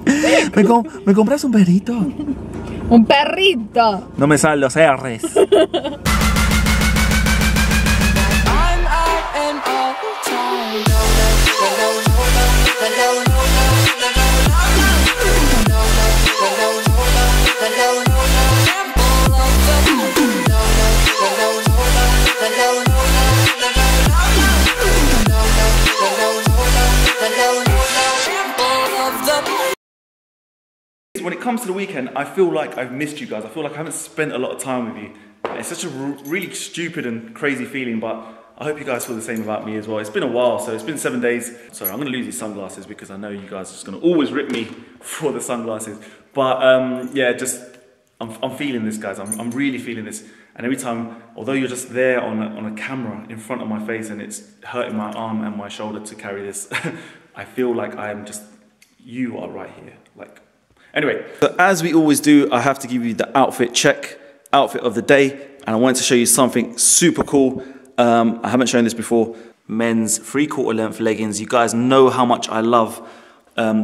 ¿Me compras un perrito? Un perrito. No me salen los R's. When it comes to the weekend, I feel like I've missed you guys. I feel like I haven't spent a lot of time with you. It's such a really stupid and crazy feeling, but I hope you guys feel the same about me as well. It's been a while, so it's been 7 days. Sorry, I'm gonna lose these sunglasses because I know you guys are just gonna always rip me for the sunglasses. But yeah, just, I'm feeling this, guys. I'm really feeling this. And every time, although you're just there on a camera in front of my face and it's hurting my arm and my shoulder to carry this, I feel like I am just, you are right here. Like, anyway, so as we always do, I have to give you the outfit check, outfit of the day, and I wanted to show you something super cool. I haven't shown this before. Men's 3/4 length leggings. You guys know how much I love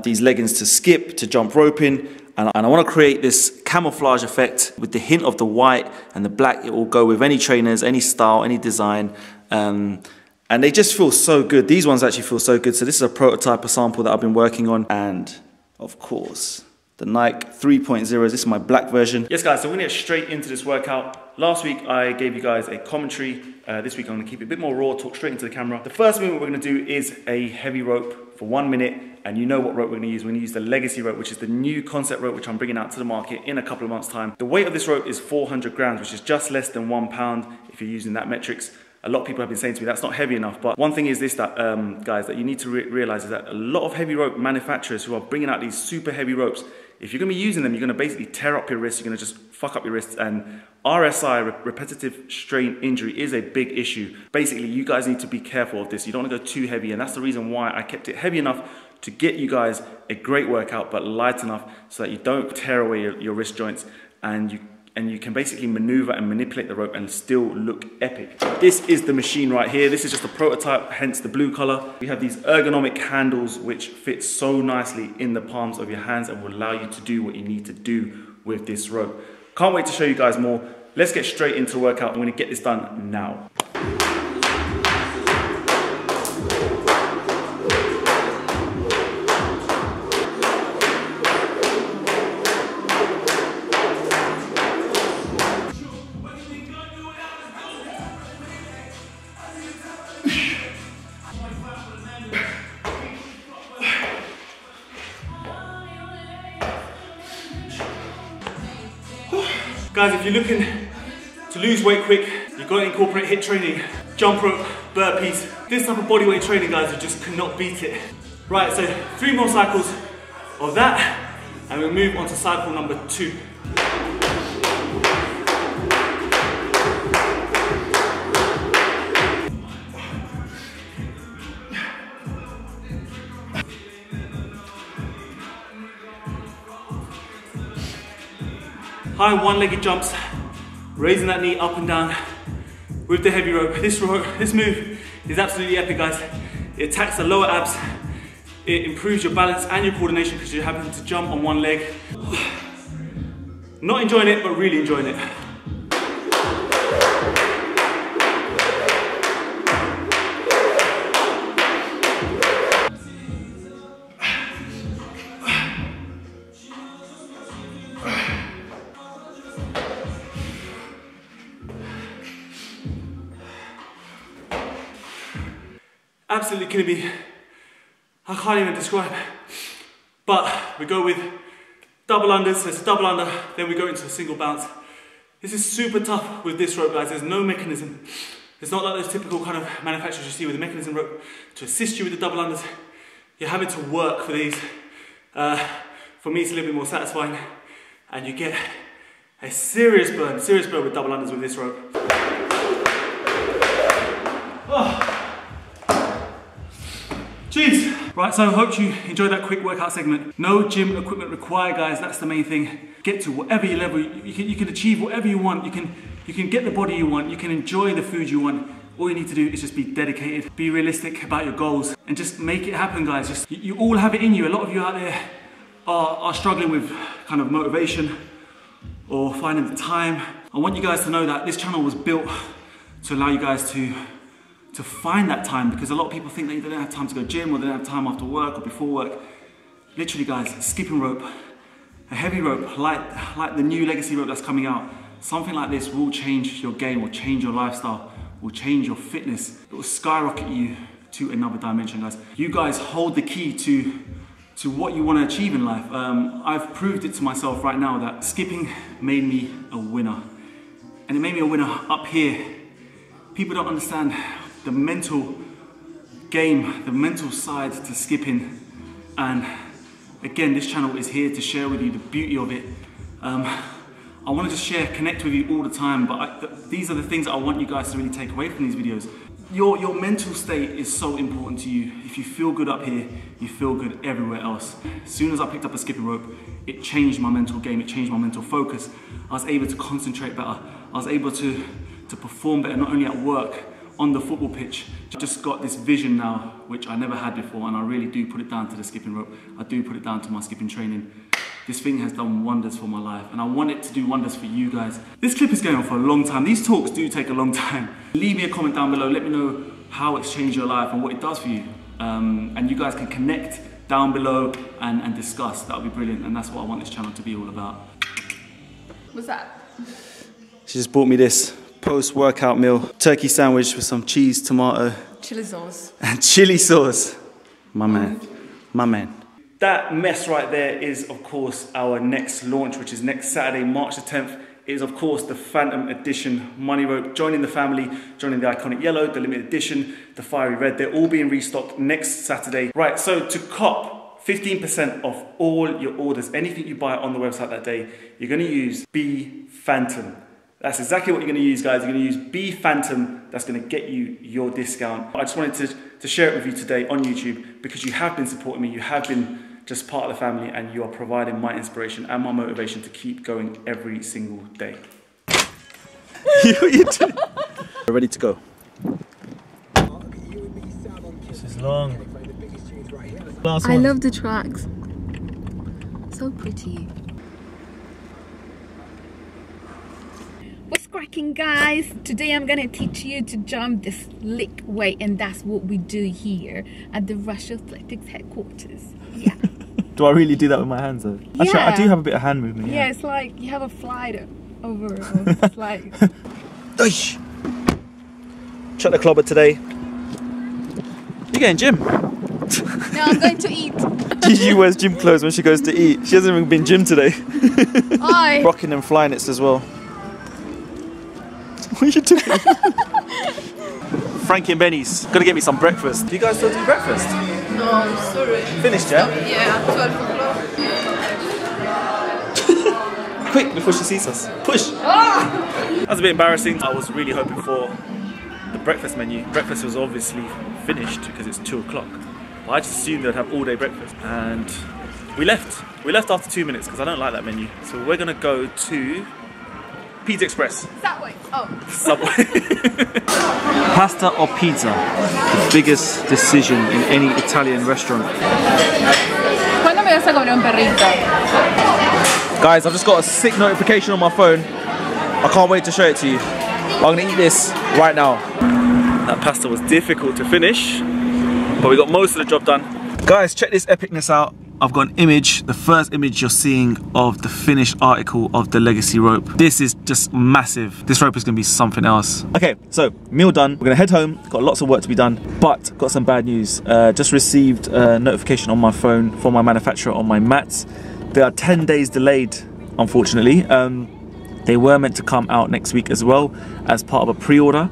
these leggings to skip, to jump roping, and I want to create this camouflage effect with the hint of the white and the black. It will go with any trainers, any style, any design. And they just feel so good. These ones actually feel so good. So this is a prototype, a sample that I've been working on, and of course, the Nike 3.0s. This is my black version. Yes, guys, so we're gonna get straight into this workout. Last week, I gave you guys a commentary. This week, I'm gonna keep it a bit more raw, talk straight into the camera. The first movement we're gonna do is a heavy rope for 1 minute, and you know what rope we're gonna use. We're gonna use the Legacy rope, which is the new concept rope, which I'm bringing out to the market in a couple of months' time. The weight of this rope is 400 grams, which is just less than 1 pound if you're using that metrics. A lot of people have been saying to me that's not heavy enough, but one thing is this, that guys, that you need to realize is that a lot of heavy rope manufacturers who are bringing out these super heavy ropes, if you're gonna be using them, you're gonna basically tear up your wrists, you're gonna just fuck up your wrists, and RSI, repetitive strain injury, is a big issue. Basically, you guys need to be careful of this. You don't wanna go too heavy, and that's the reason why I kept it heavy enough to get you guys a great workout, but light enough so that you don't tear away your wrist joints, and you can basically maneuver and manipulate the rope and still look epic. This is the machine right here. This is just a prototype, hence the blue color. We have these ergonomic handles which fit so nicely in the palms of your hands and will allow you to do what you need to do with this rope. Can't wait to show you guys more. Let's get straight into the workout. I'm gonna get this done now. Guys, if you're looking to lose weight quick, you've got to incorporate HIIT training, jump rope, burpees. This type of bodyweight training, guys, you just cannot beat it. Right, so 3 more cycles of that, and we'll move on to cycle number 2. High one-legged jumps, raising that knee up and down with the heavy rope. This move is absolutely epic, guys. It attacks the lower abs, it improves your balance and your coordination because you're having to jump on one leg. Not enjoying it, but really enjoying it. Absolutely killing me. I can't even describe. But we go with double unders, so it's a double under, then we go into a single bounce. This is super tough with this rope, guys. There's no mechanism. It's not like those typical kind of manufacturers you see with a mechanism rope to assist you with the double unders. You're having to work for these. For me, it's a little bit more satisfying, and you get a serious burn with double unders with this rope. Oh. Jeez. Right, so I hope you enjoyed that quick workout segment. No gym equipment required, guys. That's the main thing. Get to whatever your level. You can achieve whatever you want. You can get the body you want. You can enjoy the food you want. All you need to do is just be dedicated, be realistic about your goals, and just make it happen, guys. You all have it in you. A lot of you out there are struggling with kind of motivation or finding the time, I want you guys to know that this channel was built to allow you guys to find that time, because a lot of people think that they don't have time to go gym or they don't have time after work or before work. Literally guys, skipping rope, a heavy rope like the new legacy rope that's coming out, something like this will change your game, will change your lifestyle, will change your fitness. It will skyrocket you to another dimension, guys. You guys hold the key to what you want to achieve in life. I've proved it to myself right now that skipping made me a winner. And it made me a winner up here. People don't understand the mental game, the mental side to skipping. And again, this channel is here to share with you the beauty of it. I want to just share, connect with you all the time, but these are the things that I want you guys to really take away from these videos. Your mental state is so important to you. If you feel good up here, you feel good everywhere else. As soon as I picked up a skipping rope, it changed my mental game, it changed my mental focus. I was able to concentrate better. I was able to perform better, not only at work, on the football pitch. I just got this vision now, which I never had before, and I really do put it down to the skipping rope. I do put it down to my skipping training. This thing has done wonders for my life, and I want it to do wonders for you guys. This clip is going on for a long time. These talks do take a long time. Leave me a comment down below. Let me know how it's changed your life and what it does for you. And you guys can connect down below and discuss. That would be brilliant, and that's what I want this channel to be all about. What's that? She just bought me this post-workout meal. Turkey sandwich with some cheese, tomato. Chili sauce. And chili sauce. My man. My man. That mess right there is, of course, our next launch, which is next Saturday, March the 10th. It is, of course, the Phantom Edition money rope. Joining the family, joining the iconic yellow, the limited edition, the fiery red. They're all being restocked next Saturday. Right, so to cop 15% off all your orders, anything you buy on the website that day, you're going to use B Phantom. That's exactly what you're going to use, guys. You're going to use B Phantom. That's going to get you your discount. I just wanted to share it with you today on YouTube because you have been supporting me. You have been just part of the family, and you are providing my inspiration and my motivation to keep going every single day. We're ready to go. This is long. I love the tracks. So pretty. What's cracking, guys? Today I'm gonna teach you to jump the slick way, and that's what we do here at the Rush Athletics headquarters. Yeah. Do I really do that with my hands though? Yeah. Actually, I do have a bit of hand movement. Yeah, it's like you have a flight over. It's like. Check the clobber today. You getting gym? No, I'm going to eat. Gigi wears gym clothes when she goes to eat. She hasn't even been gym today. Oi. Rocking them flying it's as well. What are you doing? Frankie and Benny's gonna get me some breakfast. Do you guys still do breakfast? No, I'm sorry. Finished, yeah? Yeah, 12 o'clock. Quick, before she sees us. Push! That was a bit embarrassing. I was really hoping for the breakfast menu. Breakfast was obviously finished because it's 2 o'clock. But I just assumed they'd have all day breakfast. And we left. We left after 2 minutes because I don't like that menu. So we're gonna go to Pizza Express. Subway. Oh. Subway. Pasta or pizza? The biggest decision in any Italian restaurant. ¿Cuándo me vas a comer un perrito? Guys, I've just got a sick notification on my phone. I can't wait to show it to you. I'm gonna eat this right now. That pasta was difficult to finish, but we got most of the job done. Guys, check this epicness out. I've got an image, the first image you're seeing of the finished article of the legacy rope. This is just massive. This rope is gonna be something else. Okay, so meal done. We're gonna head home. Got lots of work to be done, but got some bad news. Just received a notification on my phone from my manufacturer on my mats. They are 10 days delayed, unfortunately. They were meant to come out next week as well as part of a pre-order,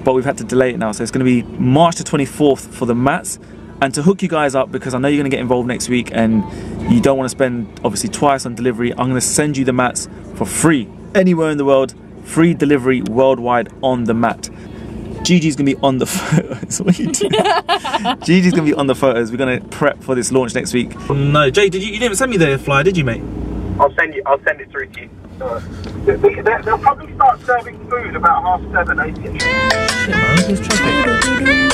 but we've had to delay it now. So it's gonna be March the 24th for the mats. And to hook you guys up, because I know you're gonna get involved next week and you don't wanna spend obviously twice on delivery, I'm gonna send you the mats for free. Anywhere in the world, free delivery worldwide on the mat. Gigi's gonna be on the photos. What are you doing? Gigi's gonna be on the photos. We're gonna prep for this launch next week. No, Jay, you didn't send me the flyer, did you, mate? I'll send it through to you. They'll probably start serving food about 7:30, 8ish. Shit, man, look at this traffic.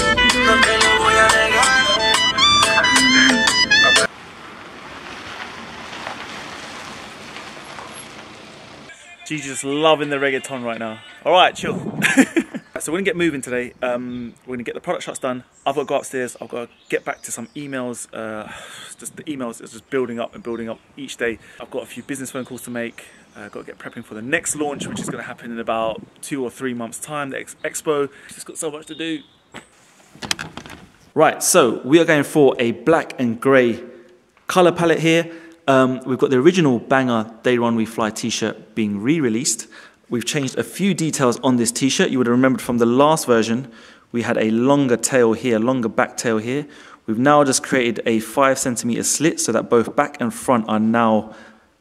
Gigi's just loving the reggaeton right now. All right, chill. So we're gonna get moving today. We're gonna get the product shots done. I've got to go upstairs. I've got to get back to some emails. Just the emails is just building up and building up each day. I've got a few business phone calls to make. Got to get prepping for the next launch, which is gonna happen in about 2 or 3 months' time. The expo. Just got so much to do. Right, so we are going for a black and grey color palette here. We've got the original Banger Day One We Fly t-shirt being re-released. We've changed a few details on this t-shirt. You would have remembered from the last version, we had a longer tail here, longer back tail here. We've now just created a 5 centimeter slit so that both back and front are now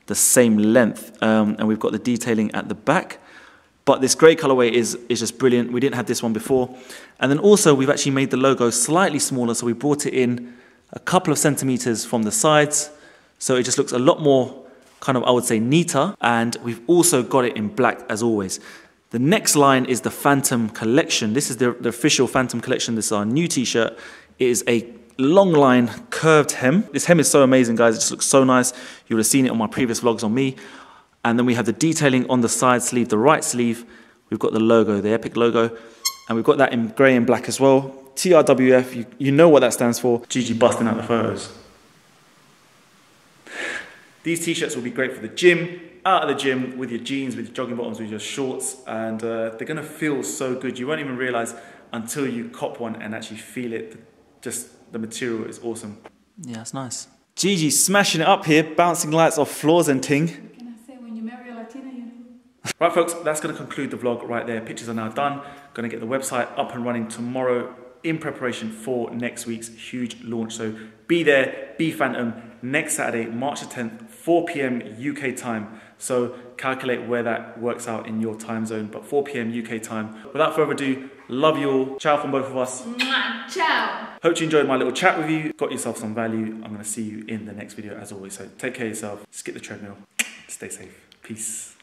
the same length. And we've got the detailing at the back. But this grey colorway is just brilliant. We didn't have this one before. And then also we've actually made the logo slightly smaller. So we brought it in a couple of centimeters from the sides. So it just looks a lot more kind of, I would say, neater. And we've also got it in black as always. The next line is the Phantom Collection. This is the official Phantom Collection. This is our new t-shirt. It is a long line curved hem. This hem is so amazing, guys. It just looks so nice. You would have seen it on my previous vlogs on me. And then we have the detailing on the side sleeve, the right sleeve. We've got the logo, the Epic logo. And we've got that in grey and black as well. TRWF, you know what that stands for. Gigi busting out the photos. These t-shirts will be great for the gym, out of the gym, with your jeans, with your jogging bottoms, with your shorts, and they're gonna feel so good. You won't even realize until you cop one and actually feel it. Just the material is awesome. Yeah, it's nice. Gigi's smashing it up here, bouncing lights off floors and ting. What can I say, when you marry a Latina, you know? Right, folks, that's gonna conclude the vlog right there. Pictures are now done. Gonna get the website up and running tomorrow in preparation for next week's huge launch. So be there, be Phantom, next Saturday, March the 10th, 4 p.m. UK time. So calculate where that works out in your time zone, but 4 p.m. UK time. Without further ado, love you all. Ciao from both of us. Mwah, ciao. Hope you enjoyed my little chat with you. Got yourself some value. I'm gonna see you in the next video as always. So take care of yourself, skip the treadmill, stay safe. Peace.